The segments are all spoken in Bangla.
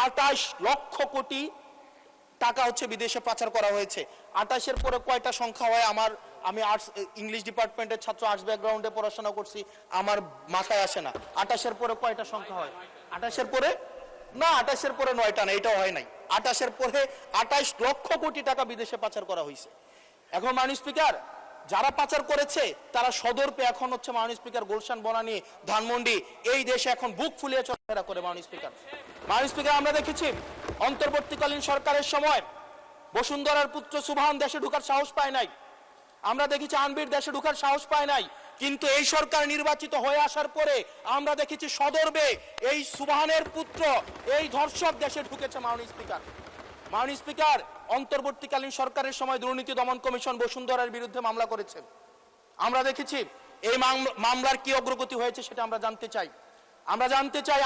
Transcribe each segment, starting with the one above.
28 লক্ষ কোটি টাকা হচ্ছে বিদেশে পাচার করা হয়েছে। 28-এর পরে কয়টা সংখ্যা হয় আমি আর্টস ইংলিশ ডিপার্টমেন্টের ছাত্র, আর্টস ব্যাকগ্রাউন্ডে পড়াশোনা করছি, আমার মাথায় আসে না। 28-এর পরে কয়টা সংখ্যা হয়? 28-এর পরে না, 28-এর পরে 9টা না, এটাও হয় নাই। 28-এর পরে 28 লক্ষ কোটি টাকা বিদেশে পাচার করা হয়েছে। এখন মাননীয় স্পিকার, যারা পাচার করেছে তারা সদর্পে এখন হচ্ছে মাননীয় স্পিকার গুলশান, বনানী, ধানমন্ডি এই দেশে এখন বুক ফুলিয়ে চলাফেরা করে। মাননীয় স্পিকার, আমরা দেখেছি অন্তর্বর্তীকালীন সরকারের সময় বসুন্ধরার পুত্র সুবহান দেশে ঢোকার সাহস পায় নাই। আমরা দেখেছি আনবির দেশে ঢোকার সাহস পায় নাই। কিন্তু এই সরকার নির্বাচিত হয়ে আসার পরে আমরা দেখেছি সদর্বে এই সুবহানের পুত্র, এই ধর্ষক দেশে ঢুকেছে। মাননীয় স্পিকার, অন্তর্বর্তীকালীন সরকারের সময় দুর্নীতি দমন কমিশন বসুন্ধরার বিরুদ্ধে মামলা করেছে। আমরা দেখেছি এই মামলার কি অগ্রগতি হয়েছে সেটা আমরা জানতে চাই।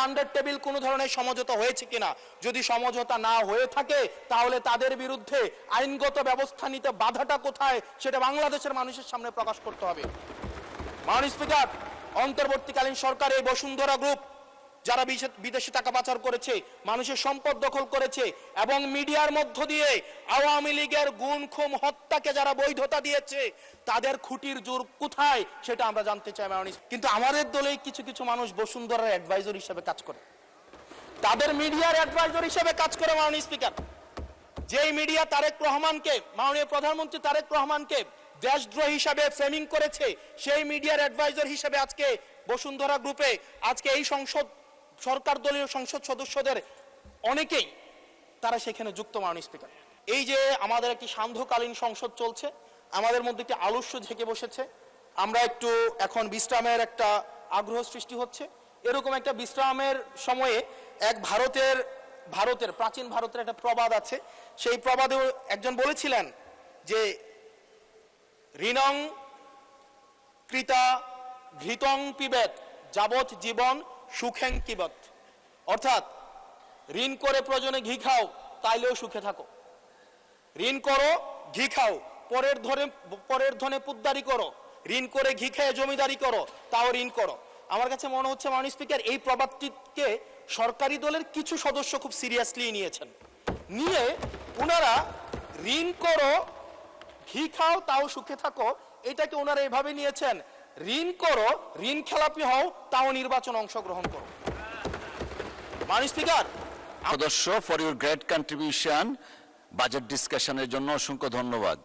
আন্ডার টেবিল কোনো ধরনের সমঝোতা হয়েছে কিনা। যদি সমঝোতা না হয়ে থাকে তাহলে তাদের বিরুদ্ধে আইনগত ব্যবস্থা নিতে বাধাটা কোথায় সেটা বাংলাদেশের মানুষের সামনে প্রকাশ করতে হবে। মাননীয় স্পিকার, অন্তর্বর্তীকালীন সরকার এই বসুন্ধরা গ্রুপ যারা বিদেশে টাকা পাচার করেছে, মানুষের সম্পদ দখল করেছে এবং মিডিয়ার মধ্য দিয়ে আওয়ামী লীগের গুম খুন হত্যাকে যারা বৈধতা দিয়েছে তাদের খুঁটির জোর কোথায় সেটা আমরা জানতে চাই। কিন্তু আমাদের দলে কিছু কিছু মানুষ বসুন্ধরার অ্যাডভাইজর হিসেবে কাজ করে, তাদের মিডিয়ার অ্যাডভাইজর হিসেবে কাজ করে। মাননীয় স্পিকার, যেই মিডিয়া তারেক রহমানকে, মাননীয় প্রধানমন্ত্রী তারেক রহমানকে দেশদ্রোহী হিসাবে ফ্রেমিং করেছে, সেই মিডিয়ার অ্যাডভাইজর হিসেবে আজকে বসুন্ধরা গ্রুপে আজকে এই সরকার দলীয় সংসদ সদস্যদের অনেকেই তারা সেখানে যুক্ত। মাননীয় স্পিকার, এই যে আমাদের একটি সান্ধ্যকালীন সংসদ চলছে, আমাদের মধ্যে একটি আলস্য ঝেঁকে বসেছে, আমরা একটু এখন বিশ্রামের একটা আগ্রহ সৃষ্টি হচ্ছে। এরকম একটা বিশ্রামের সময়ে এক ভারতের প্রাচীন ভারতের একটা প্রবাদ আছে। সেই প্রবাদে একজন বলেছিলেন যে ঋণং কৃতা ঘৃতং পিবেত যাবৎ জীবন সুখেং কিবত। অর্থাৎ ঋণ করে প্রয়োজনে ঘি খাও তাইলেও সুখে থাকো, ঋণ করো ঘি খাও, পরের ধনে পুদ্দারি করো, ঋণ করে ঘি খেয়ে জমিদারি করো, তাও ঋণ করো। আমার কাছে মনে হচ্ছে মাননীয় স্পিকার, এই প্রবাদটিকে সরকারি দলের কিছু সদস্য খুব সিরিয়াসলি নিয়েছেন, নিয়ে ওনারা ঋণ করো ঘি খাও তাও সুখে থাকো এটাকে ওনারা এভাবে নিয়েছেন, ঋণ করো ঋণ খেলাপি হও তাও নির্বাচন অংশগ্রহণ করো। মাননীয় স্পিকার, সদস্য for your great contribution budget ডিসকাশনের জন্য অসংখ্য ধন্যবাদ।